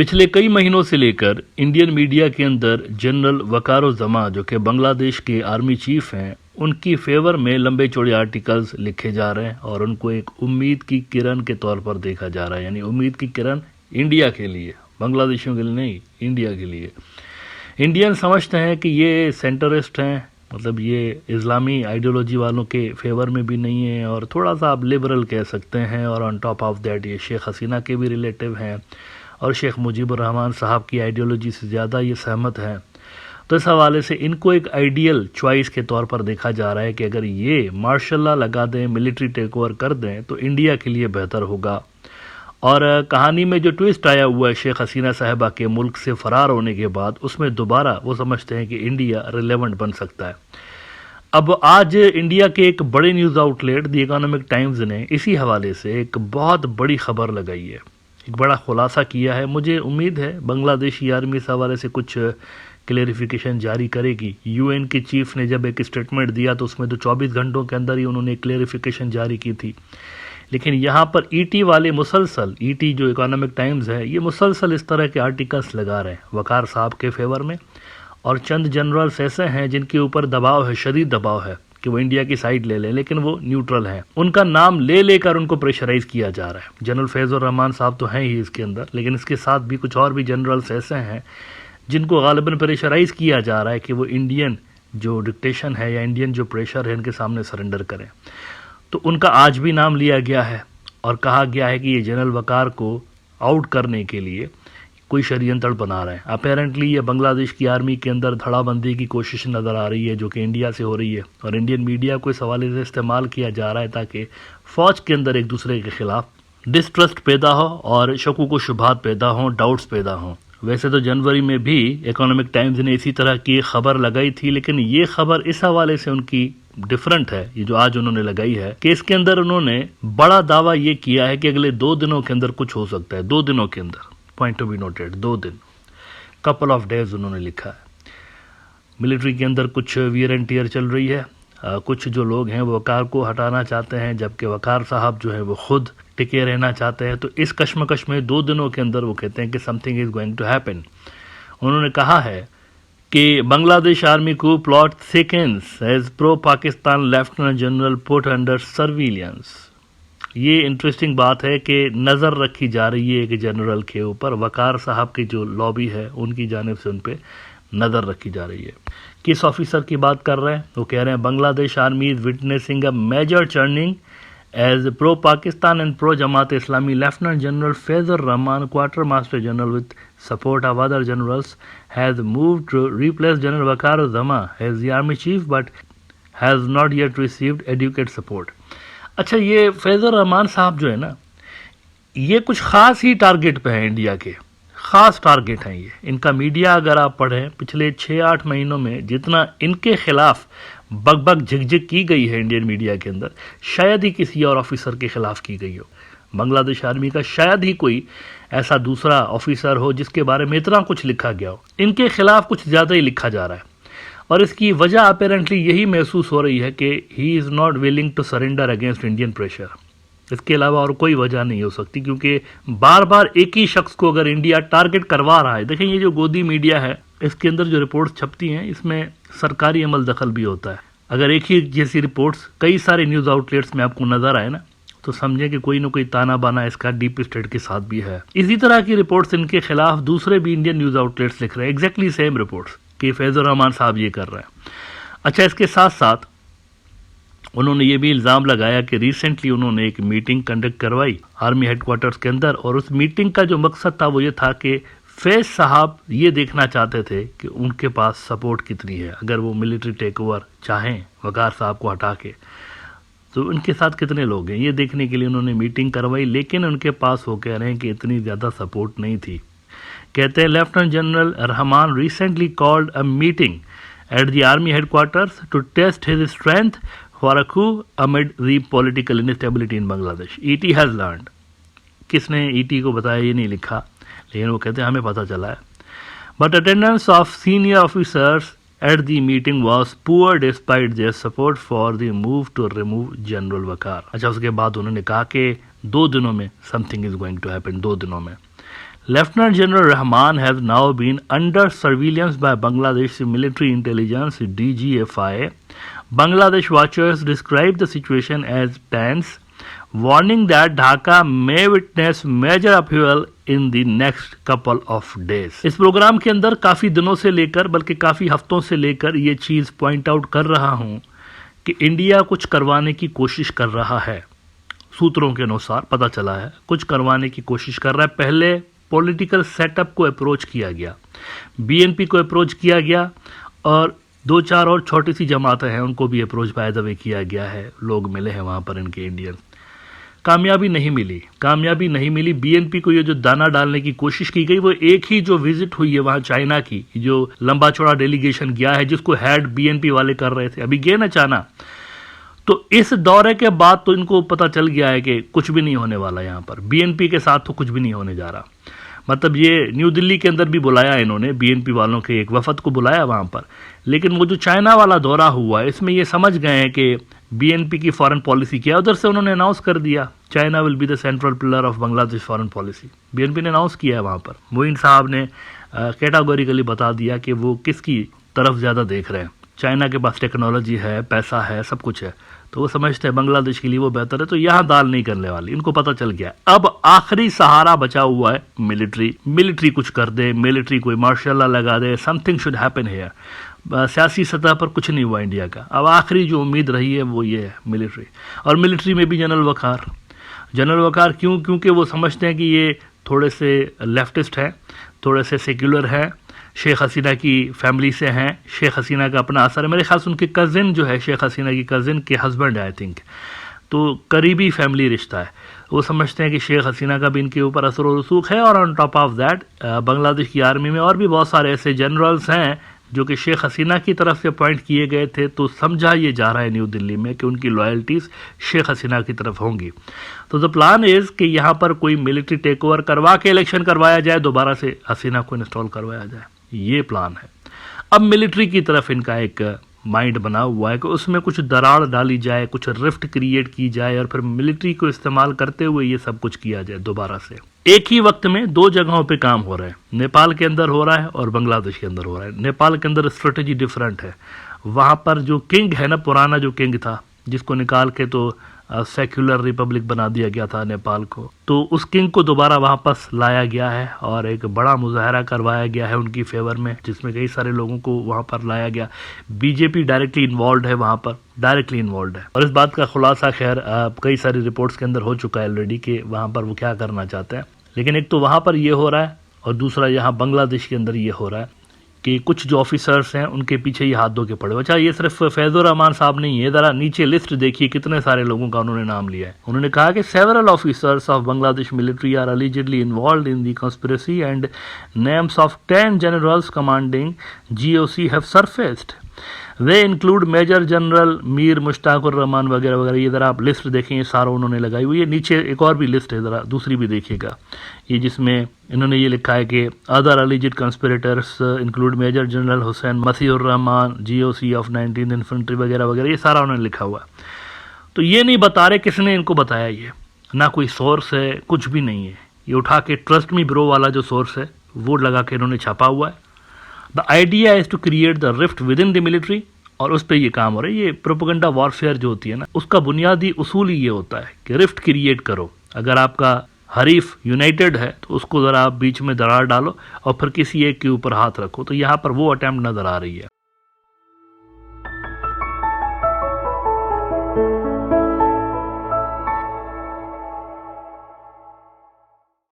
पिछले कई महीनों से लेकर इंडियन मीडिया के अंदर जनरल वकारुज़्ज़मा जो कि बांग्लादेश के आर्मी चीफ हैं, उनकी फेवर में लंबे चौड़े आर्टिकल्स लिखे जा रहे हैं और उनको एक उम्मीद की किरण के तौर पर देखा जा रहा है। यानी उम्मीद की किरण इंडिया के लिए, बांग्लादेशियों के लिए नहीं, इंडिया के लिए। इंडियन समझते हैं कि ये सेंटरिस्ट हैं, मतलब ये इस्लामी आइडियोलॉजी वालों के फेवर में भी नहीं है और थोड़ा सा आप लिबरल कह सकते हैं, और ऑन टॉप ऑफ दैट ये शेख हसीना के भी रिलेटिव हैं और शेख मुजीबुर रहमान साहब की आइडियोलॉजी से ज़्यादा ये सहमत हैं। तो इस हवाले से इनको एक आइडियल चॉइस के तौर पर देखा जा रहा है कि अगर ये मार्शल लॉ लगा दें, मिलिट्री टेक ओवर कर दें तो इंडिया के लिए बेहतर होगा। और कहानी में जो ट्विस्ट आया हुआ है शेख हसीना साहिबा के मुल्क से फ़रार होने के बाद, उसमें दोबारा वो समझते हैं कि इंडिया रिलेवेंट बन सकता है। अब आज इंडिया के एक बड़े news outlet the economic times ने इसी हवाले से एक बहुत बड़ी खबर लगाई है, एक बड़ा खुलासा किया है। मुझे उम्मीद है बांग्लादेशी आर्मी इस हवाले से कुछ क्लेरिफिकेशन जारी करेगी। यूएन के चीफ ने जब एक स्टेटमेंट दिया तो उसमें तो 24 घंटों के अंदर ही उन्होंने क्लेरिफिकेशन जारी की थी, लेकिन यहाँ पर ईटी वाले मुसलसल, ईटी जो इकोनॉमिक टाइम्स है, ये मुसलसल इस तरह के आर्टिकल्स लगा रहे हैं वकार साहब के फेवर में। और चंद जनरल्स ऐसे हैं जिनके ऊपर दबाव है, शदीद दबाव है कि वो इंडिया की साइड ले लें, लेकिन वो न्यूट्रल हैं। उनका नाम ले लेकर उनको प्रेशराइज किया जा रहा है। जनरल फैज़ुर रहमान साहब तो हैं ही इसके अंदर, लेकिन इसके साथ भी कुछ और भी जनरल्स ऐसे हैं जिनको गालिबन प्रेशराइज किया जा रहा है कि वो इंडियन जो डिक्टेशन है या इंडियन जो प्रेशर है इनके सामने सरेंडर करें। तो उनका आज भी नाम लिया गया है और कहा गया है कि ये जनरल वकार को आउट करने के लिए कोई षड्यंत्र बना रहे हैं। अपेरेंटली ये बांग्लादेश की आर्मी के अंदर धड़ाबंदी की कोशिश नज़र आ रही है जो कि इंडिया से हो रही है, और इंडियन मीडिया को इस हवाले से इस्तेमाल किया जा रहा है ताकि फ़ौज के अंदर एक दूसरे के खिलाफ डिस्ट्रस्ट पैदा हो और शकूक व शुबहात पैदा हों, डाउट्स पैदा हों। वैसे तो जनवरी में भी इकोनॉमिक टाइम्स ने इसी तरह की खबर लगाई थी, लेकिन ये खबर इस हवाले से उनकी डिफरेंट है, ये जो आज उन्होंने लगाई है, कि इसके अंदर उन्होंने बड़ा दावा ये किया है कि अगले 2 दिनों के अंदर कुछ हो सकता है। 2 दिनों के अंदर, पॉइंट टू बी नोटेड, 2 दिन, कपल ऑफ डेज उन्होंने लिखा है। मिलिट्री के अंदर कुछ वियर एंड टियर चल रही है, कुछ जो लोग हैं वो वकार को हटाना चाहते हैं, जबकि वकार साहब जो है वो खुद टिके रहना चाहते हैं। तो इस कश्मकश में 2 दिनों के अंदर वो कहते हैं कि something is going to happen. उन्होंने कहा है कि बांग्लादेश आर्मी को plot thickens as pro Pakistan lieutenant general put under surveillance. ये इंटरेस्टिंग बात है कि नज़र रखी जा रही है एक जनरल के ऊपर, वकार साहब की जो लॉबी है उनकी जानिब से उन पर नज़र रखी जा रही है। किस ऑफिसर की बात कर रहे हैं? वो कह रहे हैं Bangladesh army is witnessing a major turning as pro-Pakistan and pro-Jamaat Islami Lieutenant General Fazur Rahman, Quartermaster General with support of other generals, has moved to replace General Wakaruzzama as the Army Chief but has not yet received adequate support. अच्छा, ये फैज़ुर रहमान साहब जो है ना, ये कुछ ख़ास ही target पे हैं, इंडिया के ख़ास टारगेट हैं ये। इनका मीडिया अगर आप पढ़ें पिछले 6-8 महीनों में जितना इनके खिलाफ बग झिकझिक की गई है इंडियन मीडिया के अंदर, शायद ही किसी और ऑफिसर के खिलाफ की गई हो। बांग्लादेश आर्मी का शायद ही कोई ऐसा दूसरा ऑफिसर हो जिसके बारे में इतना कुछ लिखा गया हो। इनके खिलाफ कुछ ज़्यादा ही लिखा जा रहा है, और इसकी वजह अपेरेंटली यही महसूस हो रही है कि he is not willing to surrender against Indian pressure. इसके अलावा और कोई वजह नहीं हो सकती, क्योंकि बार बार एक ही शख्स को अगर इंडिया टारगेट करवा रहा है। देखें, ये जो गोदी मीडिया है इसके अंदर जो रिपोर्ट्स छपती हैं इसमें सरकारी अमल दखल भी होता है। अगर एक ही जैसी रिपोर्ट्स कई सारे न्यूज़ आउटलेट्स में आपको नज़र आए ना, तो समझें कि कोई ना कोई ताना बाना इसका डीप स्टेट के साथ भी है। इसी तरह की रिपोर्ट्स इनके खिलाफ दूसरे भी इंडियन न्यूज़ आउटलेट्स लिख रहे हैं, एग्जैक्टली सेम रिपोर्ट्स कि फैज़ुर रहमान साहब ये कर रहे हैं। अच्छा, इसके साथ साथ उन्होंने ये भी इल्ज़ाम लगाया कि रिसेंटली उन्होंने एक मीटिंग कंडक्ट करवाई आर्मी हेडक्वार्टर्स के अंदर, और उस मीटिंग का जो मकसद था वो ये था कि फैज़ साहब ये देखना चाहते थे कि उनके पास सपोर्ट कितनी है। अगर वो मिलिट्री टेक ओवर चाहें वकार साहब को हटा के, तो उनके साथ कितने लोग हैं ये देखने के लिए उन्होंने मीटिंग करवाई। लेकिन उनके पास वो कह रहे हैं कि इतनी ज़्यादा सपोर्ट नहीं थी। कहते हैं lieutenant general Rahman recently called a meeting at the army headquarters to test his strength for a coup amid the political instability in Bangladesh. ET has learned. किसने ईटी को बताया ये नहीं लिखा, लेकिन वो कहते हैं हमें पता चला है। But attendance of senior officers at the meeting was poor despite their support for the move to remove general Waqar. अच्छा, उसके बाद उन्होंने कहा कि 2 दिनों में something is going to happen, 2 दिनों में। Lieutenant General Rahman has now been under surveillance by Bangladesh Military Intelligence DGFI. Bangladesh watchers describe the situation as tense, warning that Dhaka may witness major upheaval in the next couple of days. इस programme के अंदर काफ़ी दिनों से लेकर बल्कि काफ़ी हफ्तों से लेकर ये चीज़ पॉइंट आउट कर रहा हूँ कि इंडिया कुछ करवाने की कोशिश कर रहा है। सूत्रों के अनुसार पता चला है कुछ करवाने की कोशिश कर रहा है। पहले पॉलिटिकल सेटअप को अप्रोच किया गया, बीएनपी को अप्रोच किया गया और दो चार और छोटी सी जमातें हैं उनको भी अप्रोच बाय द वे किया गया है। लोग मिले हैं वहाँ पर इनके इंडियन, कामयाबी नहीं मिली। बीएनपी को ये जो दाना डालने की कोशिश की गई वो एक ही जो विजिट हुई है वहाँ चाइना की, जो लंबा चौड़ा डेलीगेशन गया है जिसको हेड बीएनपी वाले कर रहे थे, अभी गए ना चाइना। तो इस दौरे के बाद तो इनको पता चल गया है कि कुछ भी नहीं होने वाला यहाँ पर, बीएनपी के साथ तो कुछ भी नहीं होने जा रहा। मतलब ये न्यू दिल्ली के अंदर भी बुलाया इन्होंने, बीएनपी वालों के एक वफद को बुलाया वहाँ पर, लेकिन वो जो चाइना वाला दौरा हुआ है इसमें ये समझ गए हैं कि बीएनपी की फॉरेन पॉलिसी क्या है। उधर से उन्होंने अनाउंस कर दिया China will be the central pillar of Bangladesh foreign policy, BNP ने अनाउंस किया है वहाँ पर। मोइन साहब ने कैटेगोरिकली बता दिया कि वो किसकी तरफ ज़्यादा देख रहे हैं। चाइना के पास टेक्नोलॉजी है, पैसा है, सब कुछ है, तो वो समझते हैं बांग्लादेश के लिए वो बेहतर है, तो यहाँ दाल नहीं करने वाली, इनको पता चल गया। अब आखिरी सहारा बचा हुआ है मिलिट्री कुछ कर दे, मिलिट्री कोई मार्शल लॉ लगा दे, समथिंग शुड हैपन हियर। सियासी सतह पर कुछ नहीं हुआ इंडिया का, अब आखिरी जो उम्मीद रही है वो ये है मिलिट्री। और मिलिट्री में भी जनरल वकार क्यों? क्योंकि वो समझते हैं कि ये थोड़े से लेफ्टिस्ट हैं, थोड़े से सेक्युलर हैं, शेख हसीना की फैमिली से हैं, शेख हसीना का अपना असर है, मेरे ख्याल से उनके कज़िन जो है शेख हसीना की कज़िन के हस्बैंड है आई थिंक, तो करीबी फैमिली रिश्ता है। वो समझते हैं कि शेख हसीना का भी इनके ऊपर असर और रसूख है। और on top of that Bangladesh की आर्मी में और भी बहुत सारे ऐसे जनरल्स हैं जो कि शेख हसीना की तरफ से अपॉइंट किए गए थे, तो समझा ये जा रहा है न्यू दिल्ली में कि उनकी लॉयल्टीज़ शेख हसीना की तरफ होंगी। तो द प्लान इज़ कि यहाँ पर कोई मिलिट्री टेक ओवर करवा के इलेक्शन करवाया जाए, दोबारा से हसीना को इंस्टॉल करवाया जाए, ये प्लान है। अब मिलिट्री की तरफ इनका एक माइंड बना हुआ है कि उसमें कुछ दरार डाली जाए, कुछ रिफ्ट क्रिएट की जाए और फिर मिलिट्री को इस्तेमाल करते हुए ये सब कुछ किया जाए दोबारा से। एक ही वक्त में दो जगहों पे काम हो रहा है, नेपाल के अंदर हो रहा है और बांग्लादेश के अंदर हो रहा है। नेपाल के अंदर स्ट्रेटेजी डिफरेंट है, वहाँ पर जो किंग है ना, पुराना जो किंग था जिसको निकाल के तो सेक्युलर रिपब्लिक बना दिया गया था नेपाल को, तो उस किंग को दोबारा वापस लाया गया है और एक बड़ा मुजाहरा करवाया गया है उनकी फेवर में, जिसमें कई सारे लोगों को वहाँ पर लाया गया। बीजेपी डायरेक्टली इन्वॉल्व है वहाँ पर, डायरेक्टली इन्वॉल्व है। और इस बात का खुलासा खैर कई सारी रिपोर्ट्स के अंदर हो चुका है ऑलरेडी कि वहाँ पर वो क्या करना चाहते हैं। लेकिन एक तो वहाँ पर ये हो रहा है और दूसरा यहाँ बांग्लादेश के अंदर ये हो रहा है कि कुछ जो ऑफिसर्स हैं उनके पीछे ही हाथ धो के पड़े। अच्छा, ये सिर्फ फैजुर रहमान साहब नहीं है, ज़रा नीचे लिस्ट देखिए कितने सारे लोगों का उन्होंने नाम लिया है। उन्होंने कहा कि several officers of Bangladesh military are allegedly involved in the conspiracy and names of 10 generals commanding GOC have surfaced. They include major general Mir Mushtaqur Rahman वगैरह वगैरह। ये ज़रा आप लिस्ट देखें, ये सारा उन्होंने लगाई हुई है। नीचे एक और भी लिस्ट है, ज़रा दूसरी भी देखिएगा, ये जिसमें इन्होंने ये लिखा है कि other alleged conspirators include major general Hussain Masihur Rahman GOC of 19th infantry वगैरह वगैरह, ये सारा उन्होंने लिखा हुआ है। तो ये नहीं बता रहे किसने इनको बताया, ये ना कोई सोर्स है, कुछ भी नहीं है। ये उठा के ट्रस्ट मी ब्रो वाला जो सोर्स है वो लगा के इन्होंने छापा हुआ है। The idea is to create the rift within the military, और उस पर ये काम हो रहा है। ये प्रोपेगेंडा वॉरफेयर जो होती है ना, उसका बुनियादी उसूल ही ये होता है कि रिफ्ट क्रिएट करो। अगर आपका हरीफ यूनाइटेड है तो उसको ज़रा आप बीच में दरार डालो और फिर किसी एक के ऊपर हाथ रखो। तो यहाँ पर वो अटेम्प्ट नजर आ रही है।